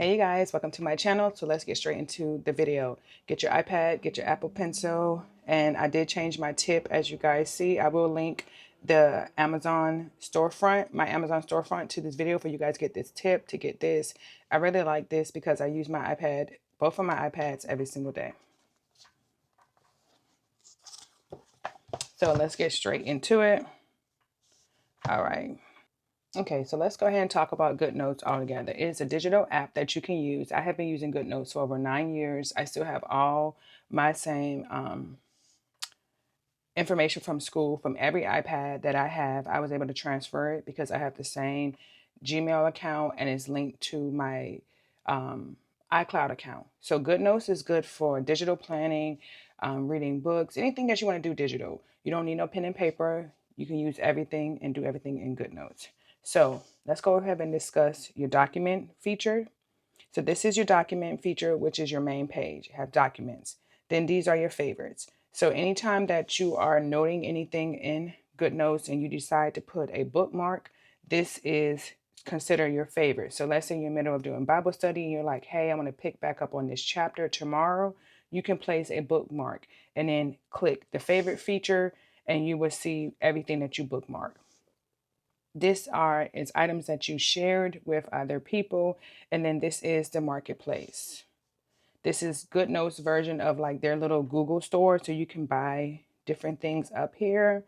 Hey you guys, welcome to my channel. So let's get straight into the video. Get your iPad, get your Apple Pencil, and I did change my tip as you guys see. I will link the Amazon storefront, my Amazon storefront to this video for you guys to get this tip to get this. I really like this because I use my iPad, both of my iPads every single day. So let's get straight into it. All right. Okay, so let's go ahead and talk about Goodnotes altogether. It's a digital app that you can use. I have been using Goodnotes for over 9 years. I still have all my same information from school, from every iPad that I have. I was able to transfer it because I have the same Gmail account and it's linked to my iCloud account. So Goodnotes is good for digital planning, reading books, anything that you want to do digital. You don't need no pen and paper. You can use everything and do everything in Goodnotes. So let's go ahead and discuss your document feature. So this is your document feature, which is your main page. You have documents. Then these are your favorites. So anytime that you are noting anything in Goodnotes and you decide to put a bookmark, this is consider your favorite. So let's say you're in the middle of doing Bible study and you're like, hey, I want to pick back up on this chapter tomorrow. You can place a bookmark and then click the favorite feature and you will see everything that you bookmark. This is items that you shared with other people. And then this is the marketplace. This is Goodnotes version of like their little Google store. So you can buy different things up here.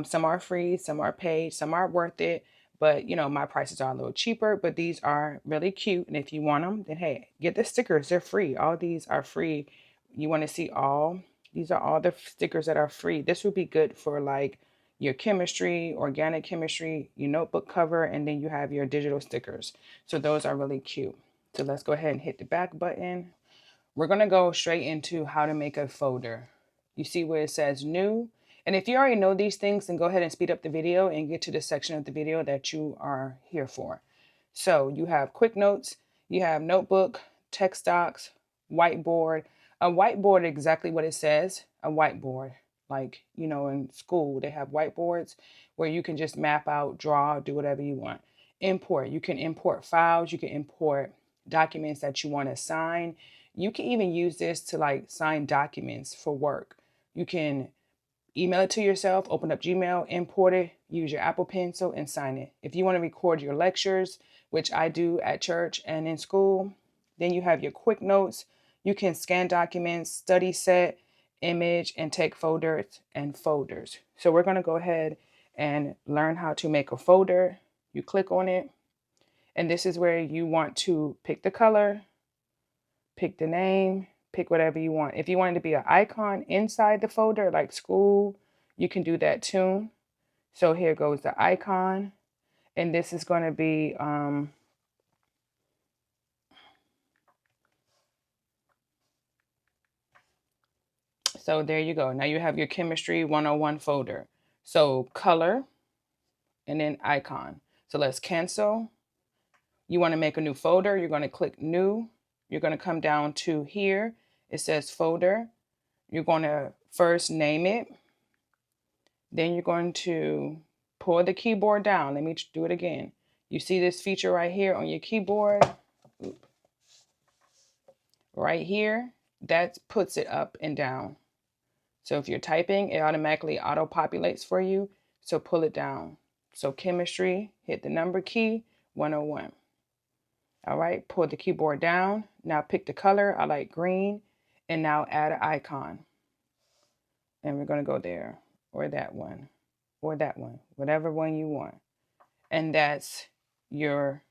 Some are free, some are paid, some are worth it. But you know, my prices are a little cheaper, but these are really cute. And if you want them, then hey, get the stickers. They're free. All these are free. You want to see these are all the stickers that are free. This would be good for like your chemistry, organic chemistry, your notebook cover, and then you have your digital stickers. So those are really cute. So let's go ahead and hit the back button. We're going to go straight into how to make a folder. You see where it says new. And if you already know these things, then go ahead and speed up the video and get to the section of the video that you are here for. So you have quick notes, you have notebook, text docs, whiteboard. A whiteboard, exactly what it says, a whiteboard. Like, you know, in school, they have whiteboards where you can just map out, draw, do whatever you want. Import, you can import files, you can import documents that you want to sign. You can even use this to like sign documents for work. You can email it to yourself, open up Gmail, import it, use your Apple Pencil and sign it. If you want to record your lectures, which I do at church and in school, then you have your quick notes. You can scan documents, study set, image, and take folders and folders. So we're going to go ahead and learn how to make a folder. You click on it, and this is where you want to pick the color, pick the name, pick whatever you want. If you want it to be an icon inside the folder, like school, you can do that too. So here goes the icon. And this is going to be, so there you go. Now you have your chemistry 101 folder. So color and then icon. So let's cancel. You want to make a new folder. You're going to click new. You're going to come down to here. It says folder. You're going to first name it. Then you're going to pull the keyboard down. Let me do it again. You see this feature right here on your keyboard? Right here, that puts it up and down. So if you're typing, it automatically auto-populates for you. So pull it down. So chemistry, hit the number key, 101. All right, pull the keyboard down. Now pick the color. I like green. And now add an icon. And we're going to go there, or that one, or that one, whatever one you want. And that's your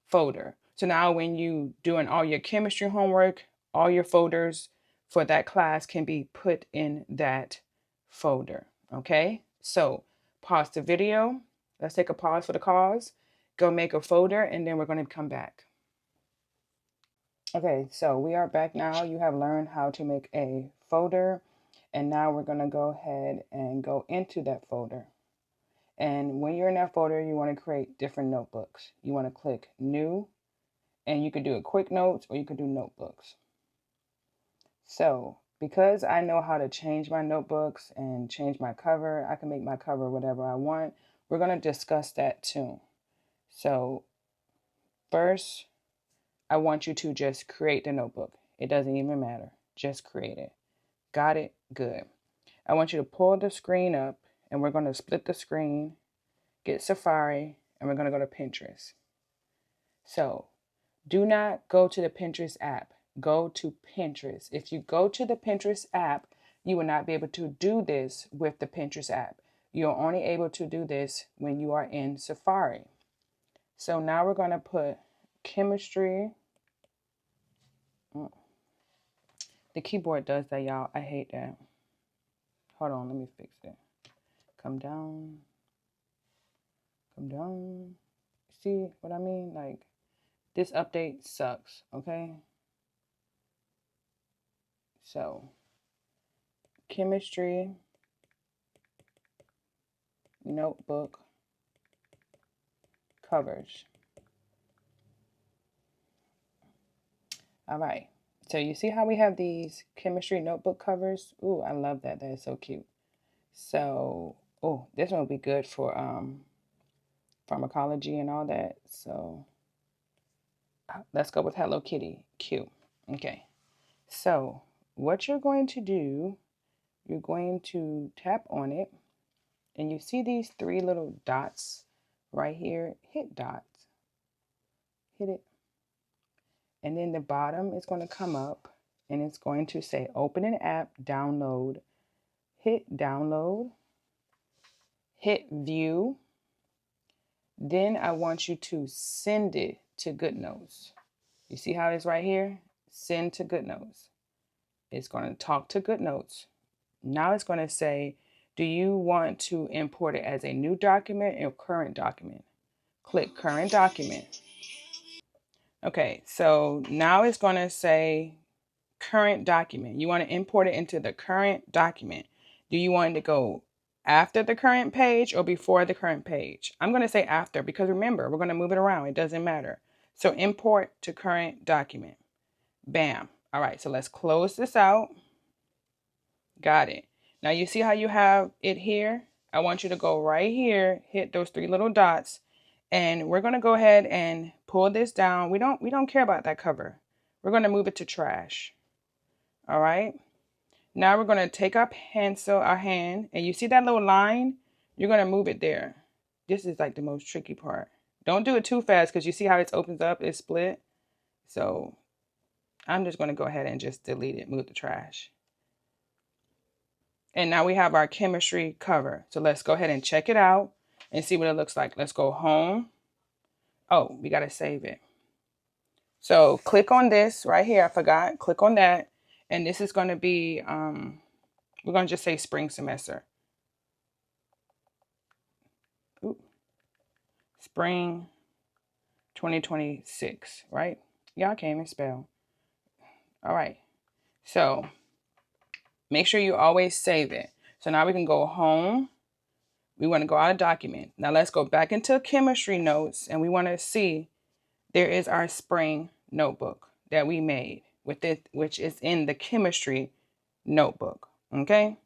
folder. So now when you doing all your chemistry homework, all your folders for that class can be put in that folder. Okay, so pause the video. Let's take a pause for the cause. Go make a folder and then we're going to come back. Okay, so we are back now. You have learned how to make a folder, and now we're going to go ahead and go into that folder. And when you're in that folder, you want to create different notebooks. You want to click new, and you could do a quick notes or you could do notebooks. So because I know how to change my notebooks and change my cover, I can make my cover whatever I want. We're going to discuss that too. So first, I want you to just create the notebook. It doesn't even matter. Just create it. Got it? Good. I want you to pull the screen up, and we're going to split the screen, get Safari, and we're going to go to Pinterest. So do not go to the Pinterest app. Go to Pinterest. If you go to the Pinterest app, you will not be able to do this with the Pinterest app. You're only able to do this when you are in Safari. So now we're going to put chemistry. The keyboard does that, y'all. I hate that. Hold on, let me fix it. Come down. Come down. See what I mean? Like, this update sucks, okay? So, chemistry, notebook, covers. All right. So you see how we have these chemistry notebook covers? Ooh, I love that. That is so cute. So, oh, this one will be good for pharmacology and all that. So let's go with Hello Kitty. Cute. Okay. So what you're going to do, you're going to tap on it, and you see these three little dots right here. Hit dots. Hit it. And then the bottom is going to come up, and it's going to say open an app, download. Hit download. Hit view. Then I want you to send it to Goodnotes. You see how it's right here? Send to Goodnotes. It's going to talk to Goodnotes. Now it's going to say, do you want to import it as a new document or current document? Click current document. Okay, so now it's going to say current document. You want to import it into the current document. Do you want it to go after the current page or before the current page? I'm going to say after, because remember, we're going to move it around. It doesn't matter. So import to current document. Bam. All right, so let's close this out. Got it. Now you see how you have it here? I want you to go right here, hit those three little dots, and we're going to go ahead and pull this down. We don't care about that cover. We're going to move it to trash. All right. Now we're going to take our pencil, our hand, and you see that little line? You're going to move it there. This is like the most tricky part. Don't do it too fast, because you see how it opens up, it's split. So I'm just going to go ahead and just delete it, move the trash. And now we have our chemistry cover. So let's go ahead and check it out and see what it looks like. Let's go home. Oh, we got to save it. So click on this right here. I forgot. Click on that. And this is going to be, we're going to just say spring semester. Ooh. Spring 2026, right? Y'all can't even spell. All right. So make sure you always save it. So now we can go home. We want to go out of document. Now let's go back into chemistry notes, and we want to see there is our spring notebook that we made with it, which is in the chemistry notebook. Okay.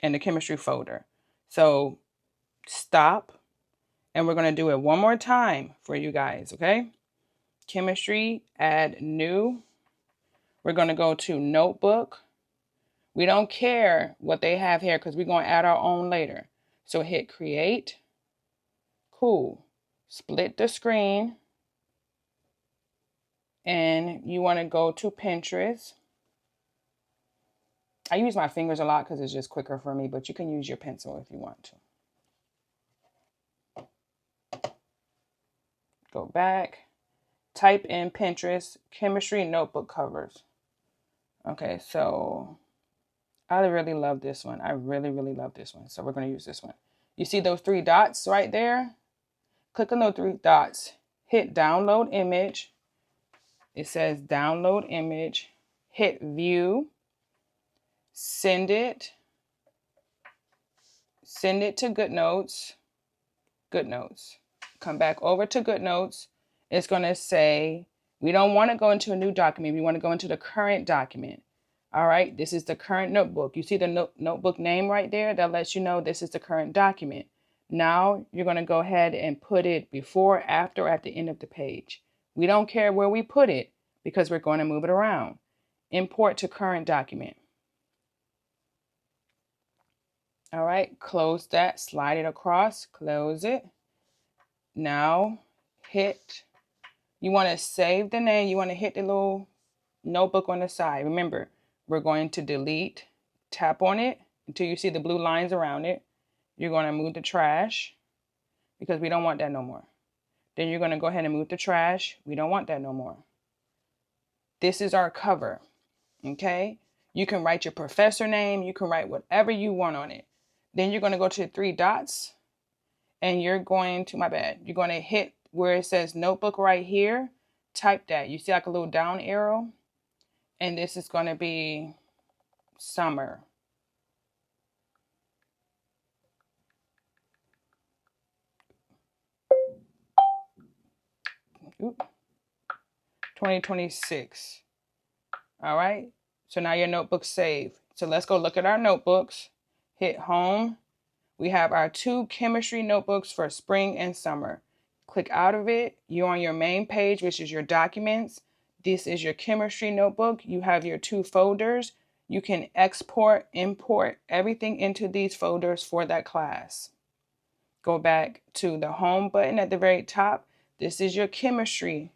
In the chemistry folder. So stop, and we're going to do it one more time for you guys. Okay. Chemistry, add new. We're going to go to notebook. We don't care what they have here, because we're going to add our own later. So hit create. Cool. Split the screen. And you want to go to Pinterest. I use my fingers a lot because it's just quicker for me, but you can use your pencil if you want to. Go back. Type in Pinterest, chemistry notebook covers. Okay, so I really love this one. I really, really love this one. So we're going to use this one. You see those three dots right there? Click on those three dots. Hit download image. It says download image. Hit view. Send it. Send it to Goodnotes. Goodnotes. Come back over to Goodnotes. It's going to say, we don't want to go into a new document. We want to go into the current document. All right. This is the current notebook. You see the notebook name right there? That lets you know this is the current document. Now you're going to go ahead and put it before, after, or at the end of the page. We don't care where we put it because we're going to move it around. Import to current document. All right, close that, slide it across, close it. Now you want to save the name, you want to hit the little notebook on the side. Remember, we're going to delete, tap on it until you see the blue lines around it. You're going to move the trash because we don't want that no more. Then you're going to go ahead and move the trash. We don't want that no more. This is our cover, okay? You can write your professor name. You can write whatever you want on it. Then you're going to go to the three dots and you're going to, you're going to hit where it says notebook right here. Type that. You see like a little down arrow? And this is going to be summer. Oop. 2026. All right. So now your notebook's saved. So let's go look at our notebooks. Hit home. We have our 2 chemistry notebooks for spring and summer. Click out of it. You're on your main page, which is your documents. This is your chemistry notebook. You have your 2 folders. You can export, import everything into these folders for that class. Go back to the home button at the very top. This is your chemistry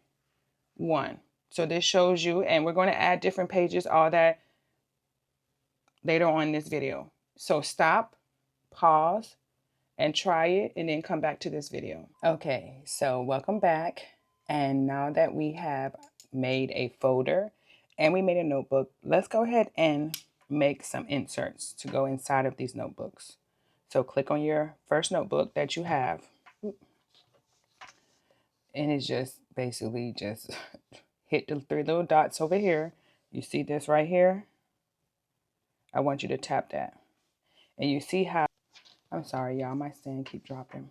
one. So this shows you, and we're going to add different pages, all that later on in this video. So stop, pause, and try it, and then come back to this video. Okay, so welcome back. And now that we have made a folder and we made a notebook, let's go ahead and make some inserts to go inside of these notebooks. So click on your first notebook that you have. And it's just basically just hit the 3 little dots over here. You see this right here? I want you to tap that. And you see how, I'm sorry, y'all, my stand keep dropping.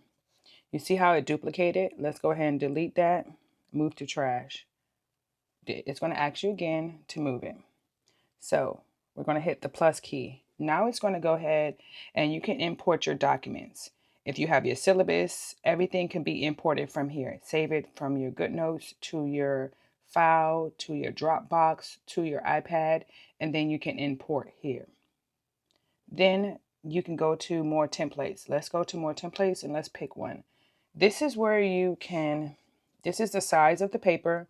You see how it duplicated? Let's go ahead and delete that. Move to trash. It's going to ask you again to move it. So we're going to hit the plus key. Now it's going to go ahead and you can import your documents. If you have your syllabus, everything can be imported from here. Save it from your Goodnotes to your file, to your Dropbox, to your iPad, and then you can import here. Then you can go to more templates. Let's go to more templates and let's pick one. This is where you can, this is the size of the paper.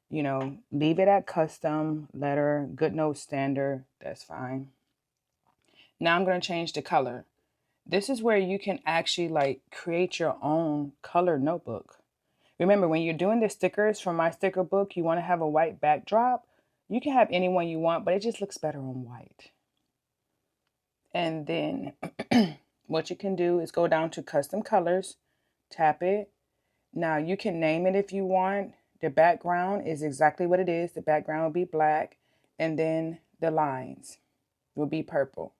You know, leave it at custom, letter, Goodnotes standard. That's fine. Now I'm going to change the color. This is where you can actually like create your own color notebook. Remember, when you're doing the stickers from my sticker book, you want to have a white backdrop. You can have any one you want, but it just looks better on white. And then what you can do is go down to custom colors, tap it. Now you can name it if you want. The background is exactly what it is. The background will be black, and then the lines will be purple.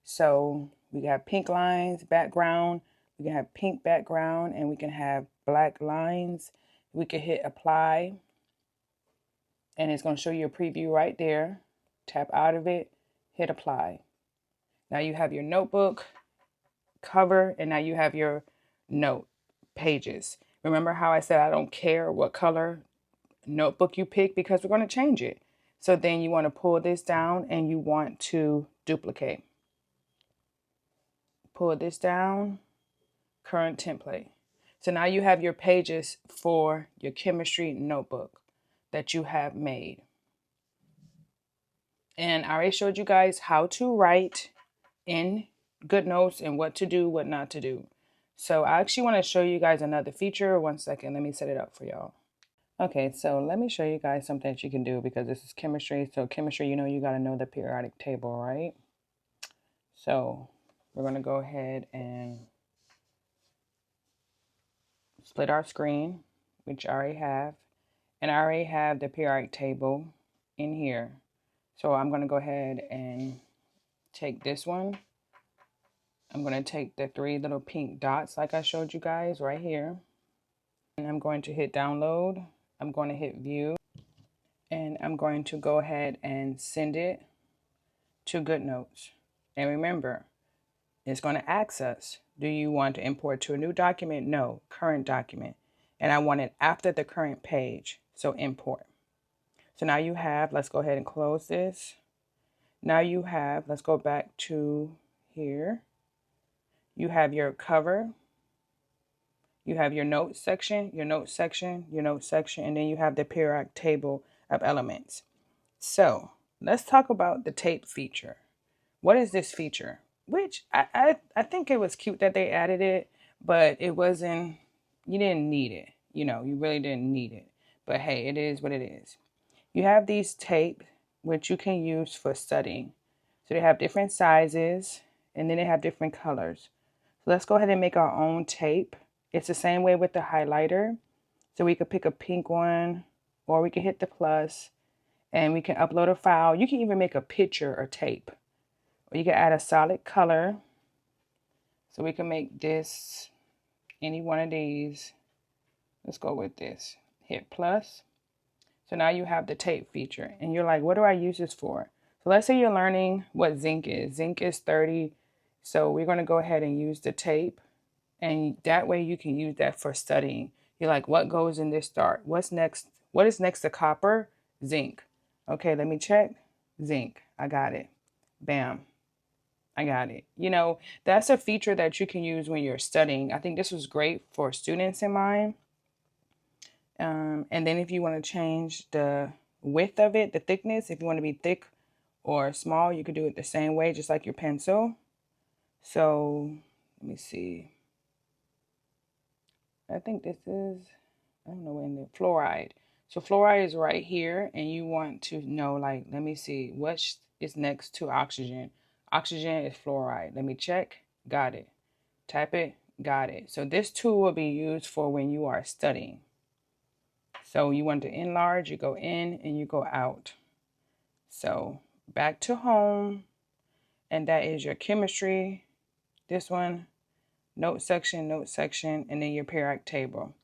So we have pink lines, background. We can have pink background, and we can have black lines. We can hit apply, and it's going to show you a preview right there. Tap out of it, hit apply. Now you have your notebook cover, and now you have your note pages. Remember how I said I don't care what color notebook you pick because we're going to change it. So then you want to pull this down and you want to duplicate. Pull this down, current template. So now you have your pages for your chemistry notebook that you have made. And I already showed you guys how to write in Goodnotes and what to do, what not to do. So I actually want to show you guys another feature. One second, let me set it up for y'all. Okay, so let me show you guys something that you can do because this is chemistry. So chemistry, you know, you got to know the periodic table, right? So we're going to go ahead and split our screen, which I already have. And I already have the periodic table in here. So I'm going to go ahead and take this one. I'm going to take the 3 little pink dots like I showed you guys right here. And I'm going to hit download. I'm going to hit view. And I'm going to go ahead and send it to Goodnotes. And remember, it's going to ask us, do you want to import to a new document? No, current document. and I want it after the current page. So import. So now you have, let's go ahead and close this. Now you have, let's go back to here. You have your cover. You have your notes section, your notes section, your notes section, and then you have the periodic table of elements. So let's talk about the tape feature. What is this feature? Which I think it was cute that they added it, but it wasn't, you didn't need it. You know, you really didn't need it. But hey, it is what it is. You have these tape, which you can use for studying. So they have different sizes, and then they have different colors. So let's go ahead and make our own tape. It's the same way with the highlighter. So we could pick a pink one, or we can hit the plus, and we can upload a file. You can even make a picture or tape. Or you can add a solid color. So we can make this, any one of these. Let's go with this. Hit plus. So now you have the tape feature. And you're like, what do I use this for? So let's say you're learning what zinc is. Zinc is 30. So we're going to go ahead and use the tape. And that way you can use that for studying. You're like, what goes in this dart? What's next? What is next to copper? Zinc. Okay, let me check. Zinc. I got it. Bam. I got it. You know, that's a feature that you can use when you're studying. I think this was great for students in mind. And then if you want to change the width of it, the thickness, if you want to be thick or small, you could do it the same way, just like your pencil. So let me see. I think this is, I don't know, in the fluoride. So fluoride is right here, and you want to know, like, let me see, what is next to oxygen? Oxygen is fluoride. Let me check. Got it. Type it. Got it. So this tool will be used for when you are studying. So you want to enlarge, you go in and you go out. So back to home, and that is your chemistry. This one, note section, and then your periodic table.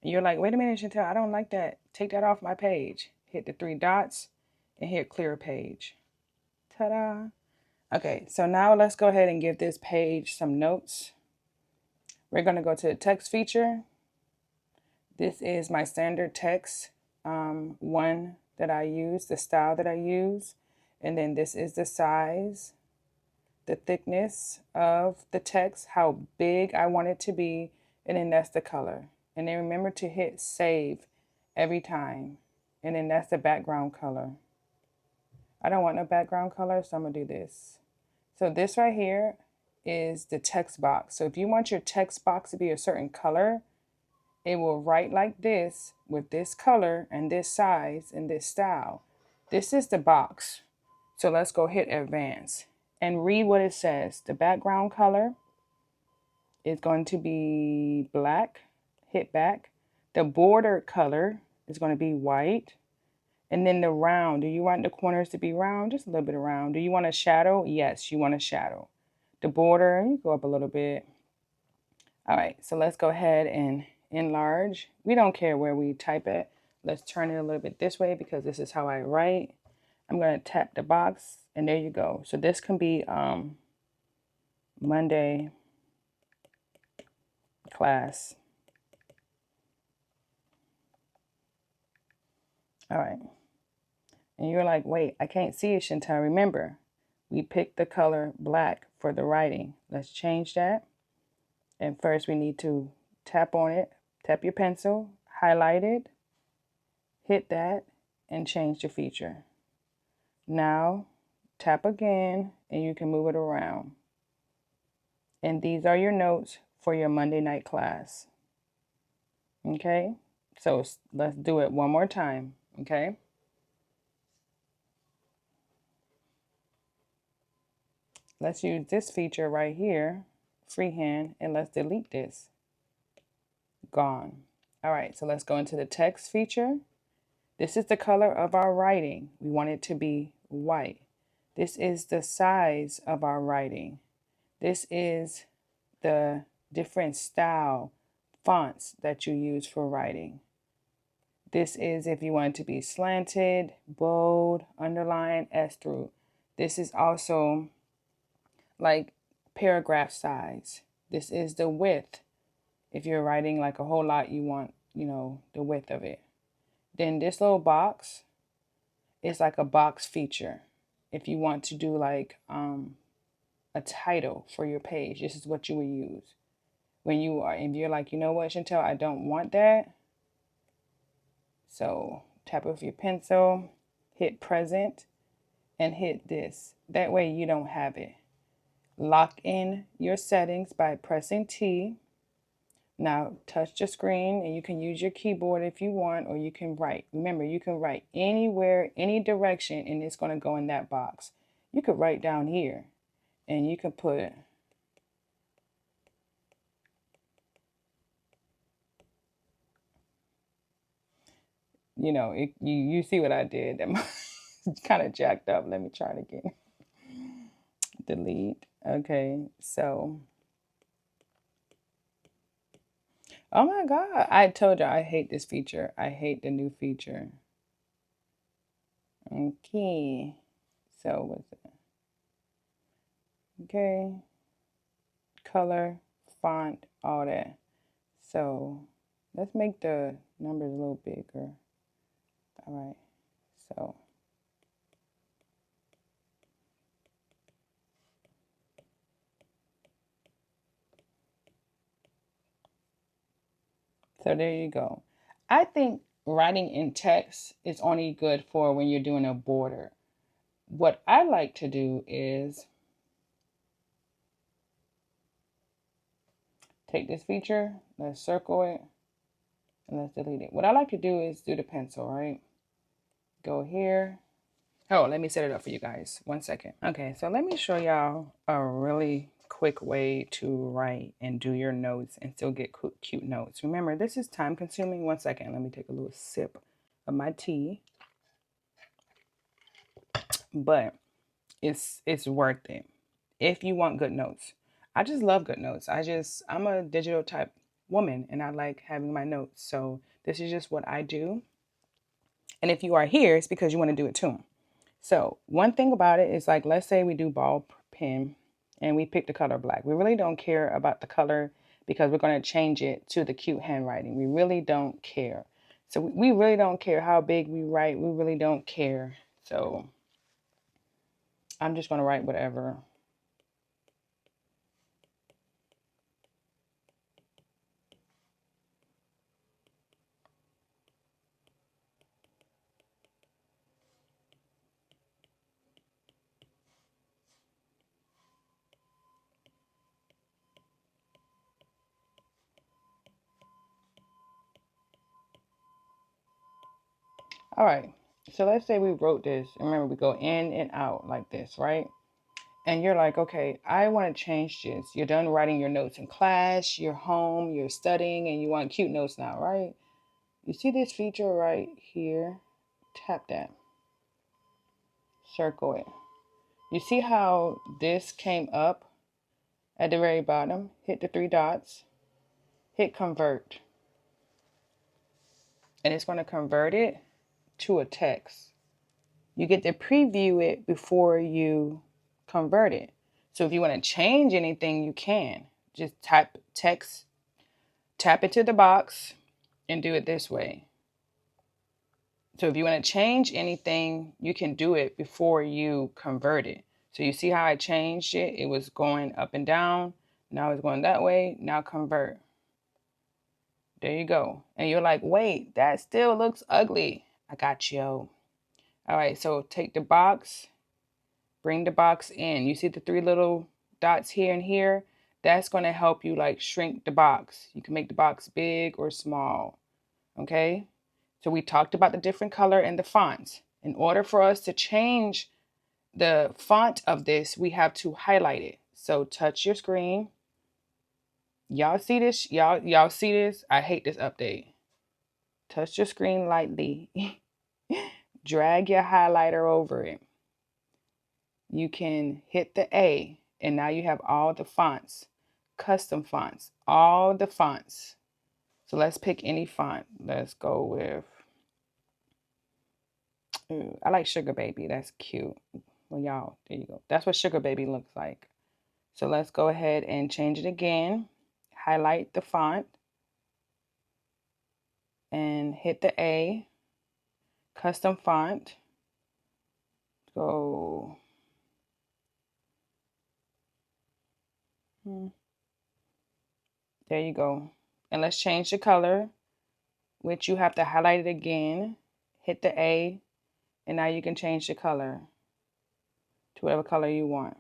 And you're like, wait a minute, Chantel, I don't like that. Take that off my page. Hit the three dots and hit clear page. Ta-da. Okay, so now let's go ahead and give this page some notes. We're going to go to the text feature. This is my standard text one that I use, the style that I use. And then this is the size, the thickness of the text, how big I want it to be. And then that's the color. And then remember to hit save every time. And then that's the background color. I don't want no background color, so I'm going to do this. So this right here is the text box. So if you want your text box to be a certain color, it will write like this with this color and this size and this style. This is the box. So let's go hit advance and read what it says. The background color is going to be black. Hit back. The border color is going to be white. And then the round. Do you want the corners to be round? Just a little bit of round. Do you want a shadow? Yes, you want a shadow. The border, you go up a little bit. All right, so let's go ahead and enlarge. We don't care where we type it. Let's turn it a little bit this way because this is how I write. I'm going to tap the box and there you go. So this can be Monday class. All right. And you're like, wait, I can't see it, Chantal. Remember, we picked the color black for the writing. Let's change that. And first we need to tap on it. Tap your pencil, highlight it, hit that, and change the feature. Now, tap again, and you can move it around. And these are your notes for your Monday night class. Okay? So let's do it one more time. Okay? Let's use this feature right here, freehand, and let's delete this. Gone. All right, so let's go into the text feature. This is the color of our writing. We want it to be white. This is the size of our writing. This is the different style fonts that you use for writing. This is if you want it to be slanted, bold, underlined, S through. This is also like paragraph size. This is the width. If you're writing like a whole lot, you want you know, the width of it. Then this little box is like a box feature. If you want to do like a title for your page, this is what you would use. When you are, if you're like, you know what, Chantel, I don't want that. So tap with your pencil, hit present, and hit this. That way you don't have it. Lock in your settings by pressing T. Now touch the screen and you can use your keyboard if you want, or you can write. Remember, you can write anywhere, any direction, and it's going to go in that box. You could write down here and you can put, you know, you see what I did. That kind of jacked up. Let me try it again. Delete. Okay, so, oh my God, I told you I hate this feature. I hate the new feature. Okay, so what's it? Okay, color, font, all that. So let's make the numbers a little bigger. All right, so there you go. I think writing in text is only good for when you're doing a border. What I like to do is take this feature, let's circle it, and let's delete it. What I like to do is do the pencil, right? Go here. Oh, let me set it up for you guys. 1 second. Okay, so let me show y'all a really quick way to write and do your notes and still get cute notes. Remember, this is time consuming. 1 second. Let me take a little sip of my tea. But it's worth it if you want good notes. I just love good notes. I'm a digital type woman and I like having my notes. So this is just what I do. And if you are here, it's because you want to do it too. So one thing about it is, like, let's say we do ball pen and we pick the color black. We really don't care about the color because we're going to change it to the cute handwriting. We really don't care. So we really don't care how big we write. We really don't care. So I'm just going to write whatever. All right. So let's say we wrote this. Remember, we go in and out like this, right? And you're like, okay, I want to change this. You're done writing your notes in class, you're home, you're studying, and you want cute notes now, right? You see this feature right here? Tap that. Circle it. You see how this came up at the very bottom? Hit the 3 dots. Hit convert. And it's going to convert it to a text. You get to preview it before you convert it. So if you want to change anything, you can. Just type text, tap into the box, and do it this way. So if you want to change anything, you can do it before you convert it. So you see how I changed it? It was going up and down. Now it's going that way. Now convert. There you go. And you're like, wait, that still looks ugly. I got you. All right, so take the box, bring the box in. You see the 3 little dots here and here? That's going to help you like shrink the box. You can make the box big or small. Okay? So we talked about the different color and the fonts. In order for us to change the font of this, we have to highlight it. So touch your screen. Y'all see this? Y'all see this? I hate this update. Touch your screen lightly. Drag your highlighter over it. You can hit the A, and now you have all the fonts, custom fonts, all the fonts. So let's pick any font. Let's go with, I like Sugar Baby. That's cute. Well, y'all, there you go. That's what Sugar Baby looks like. So let's go ahead and change it again. Highlight the font. and hit the A, custom font. Go. There you go. And let's change the color, which you have to highlight it again. Hit the A, and now you can change the color to whatever color you want.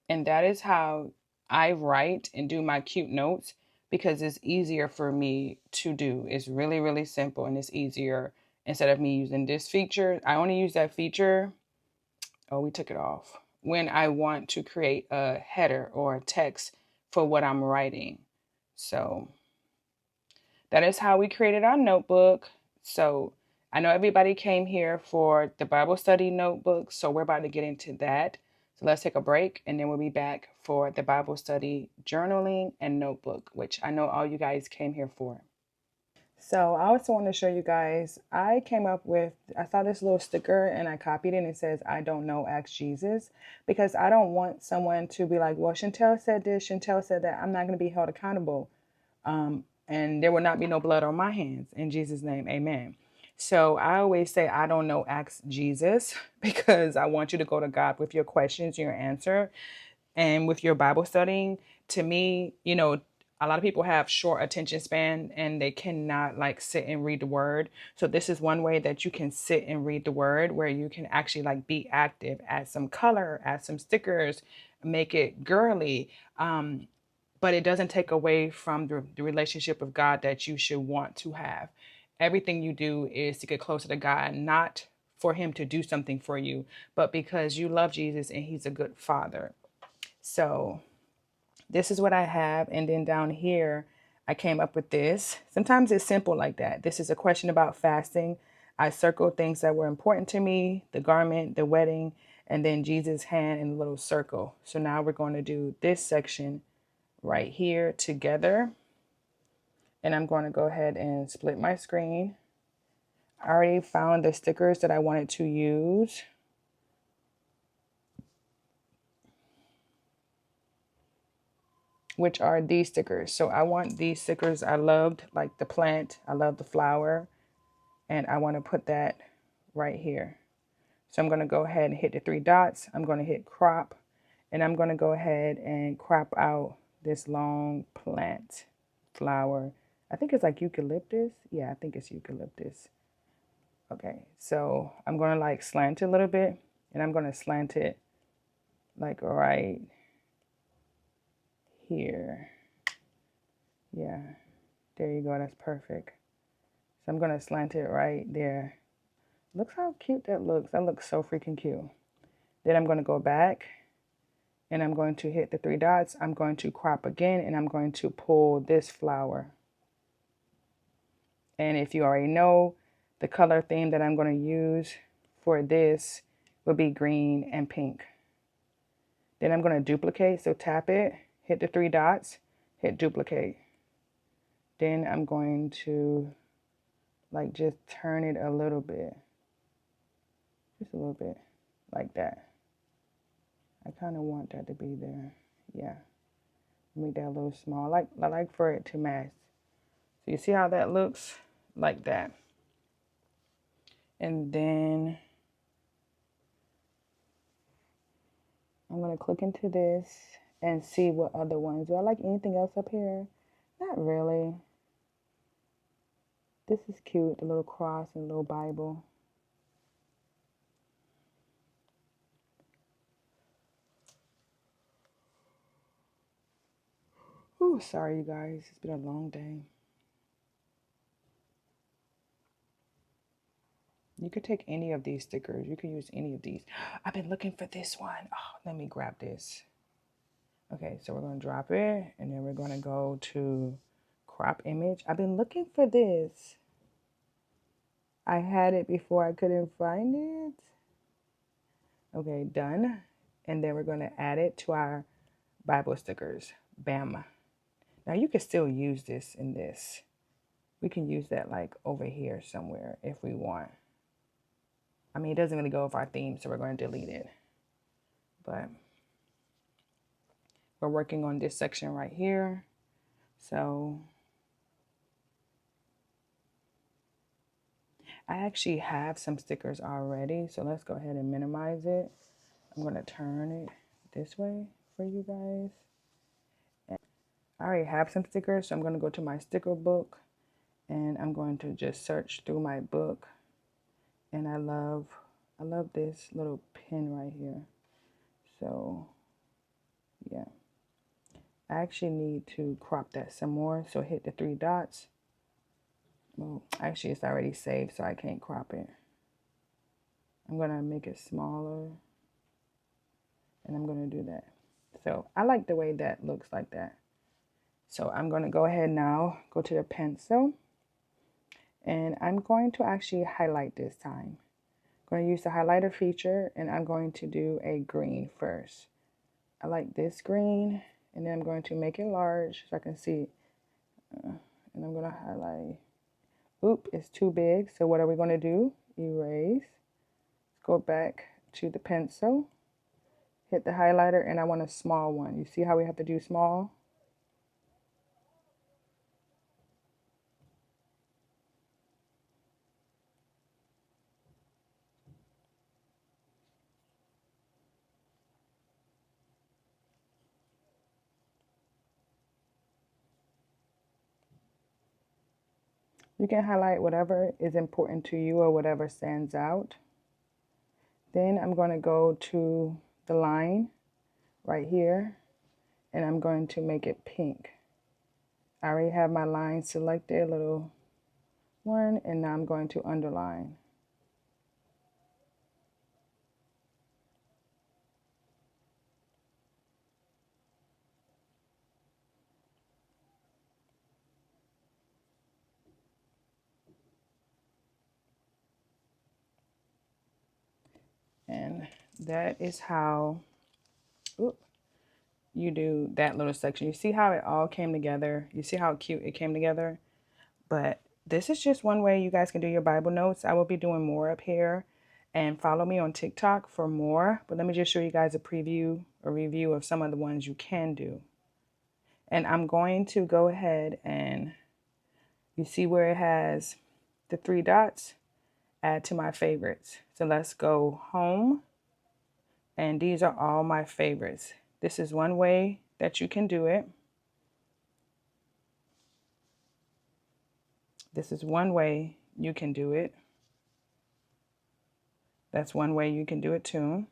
And that is how I write and do my cute notes, because it's easier for me to do. It's really, really simple, and it's easier instead of me using this feature. I only use that feature. Oh, we took it off. When I want to create a header or a text for what I'm writing. So that is how we created our notebook. So I know everybody came here for the Bible study notebook, so we're about to get into that. So let's take a break, and then we'll be back for the Bible study journaling and notebook, which I know all you guys came here for. So I also want to show you guys, I saw this little sticker and I copied it, and it says, I don't know, ask Jesus, because I don't want someone to be like, well, Chantel said this, Chantel said that. I'm not going to be held accountable. And there will not be no blood on my hands. In Jesus' name, amen. So I always say, I don't know, ask Jesus, because I want you to go to God with your questions, your answer, and with your Bible studying. To me, a lot of people have short attention span and they cannot like sit and read the word. So this is one way that you can sit and read the word, where you can actually like be active, add some color, add some stickers, make it girly. But it doesn't take away from the relationship of God that you should want to have. Everything you do is to get closer to God, not for him to do something for you, but because you love Jesus and he's a good father. So this is what I have. And then down here, I came up with this. Sometimes it's simple like that. This is a question about fasting. I circled things that were important to me, the garment, the wedding, and then Jesus' hand in a little circle. So now we're going to do this section right here together. And I'm going to go ahead and split my screen. I already found the stickers that I wanted to use. Which are these stickers. So I want these stickers. I loved like the plant. I love the flower. And I want to put that right here. So I'm going to go ahead and hit the three dots. I'm going to hit crop. And I'm going to go ahead and crop out this long plant flower. I think it's like eucalyptus. Yeah, I think it's eucalyptus. Okay, so I'm going to like slant it a little bit. And I'm going to slant it like right here. Yeah, there you go. That's perfect. So I'm going to slant it right there. Look how cute that looks. That looks so freaking cute. Then I'm going to go back and I'm going to hit the three dots. I'm going to crop again and I'm going to pull this flower. And if you already know, the color theme that I'm going to use for this will be green and pink. Then I'm going to duplicate. So tap it, hit the three dots, hit duplicate. Then I'm going to like just turn it a little bit. Just a little bit like that. I kind of want that to be there. Yeah. Make that a little small. I like for it to match. So you see how that looks? Like that. And then I'm going to click into this and see what other ones. Do I like anything else up here? Not really. This is cute. The little cross and little Bible. Oh, sorry, you guys. It's been a long day. You could take any of these stickers. You can use any of these. I've been looking for this one. Oh, let me grab this. Okay, so we're going to drop it. And then we're going to go to crop image. I've been looking for this. I had it before. I couldn't find it. Okay, done. And then we're going to add it to our Bible stickers. Bam. Now you can still use this in this. We can use that like over here somewhere if we want. I mean, it doesn't really go with our theme, so we're going to delete it. But we're working on this section right here. So I actually have some stickers already, so let's go ahead and minimize it. I'm going to turn it this way for you guys. And I already have some stickers, so I'm going to go to my sticker book and I'm going to just search through my book. And I love this little pin right here. So yeah, I actually need to crop that some more. So hit the 3 dots. Well, actually it's already saved, so I can't crop it. I'm gonna make it smaller and I'm gonna do that. So I like the way that looks like that. So I'm gonna go ahead now, go to the pencil, and I'm going to actually highlight this time. I'm going to use the highlighter feature and I'm going to do a green first. I like this green, and then I'm going to make it large so I can see. And I'm going to highlight. Oop, it's too big. So what are we going to do? Erase. Go back to the pencil. Hit the highlighter, and I want a small one. You see how we have to do small? You can highlight whatever is important to you or whatever stands out. Then I'm going to go to the line right here, and I'm going to make it pink. I already have my line selected, a little one, and now I'm going to underline. And that is how you do that little section. You see how it all came together? You see how cute it came together? But this is just one way you guys can do your Bible notes. I will be doing more up here, and follow me on TikTok for more. But let me just show you guys a preview, a review of some of the ones you can do. And I'm going to go ahead and you see where it has the 3 dots, add to my favorites. So let's go home. And these are all my favorites. This is one way that you can do it. This is one way you can do it. That's one way you can do it too.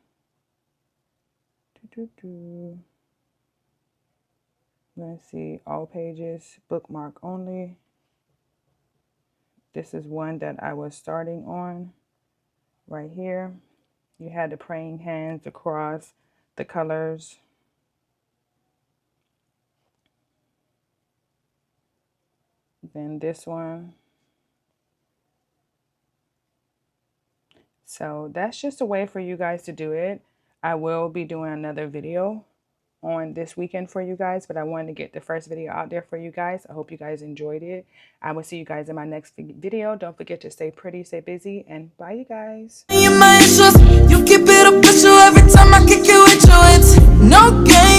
Let's see, all pages, bookmark only. This is one that I was starting on right here. You had the praying hands across the colors. Then this one. So that's just a way for you guys to do it. I will be doing another video on this weekend for you guys, but I wanted to get the first video out there for you guys. I hope you guys enjoyed it. I will see you guys in my next video. Don't forget to stay pretty, stay busy, and bye, you guys. You keep it up, every time I kick it with you, it's no game.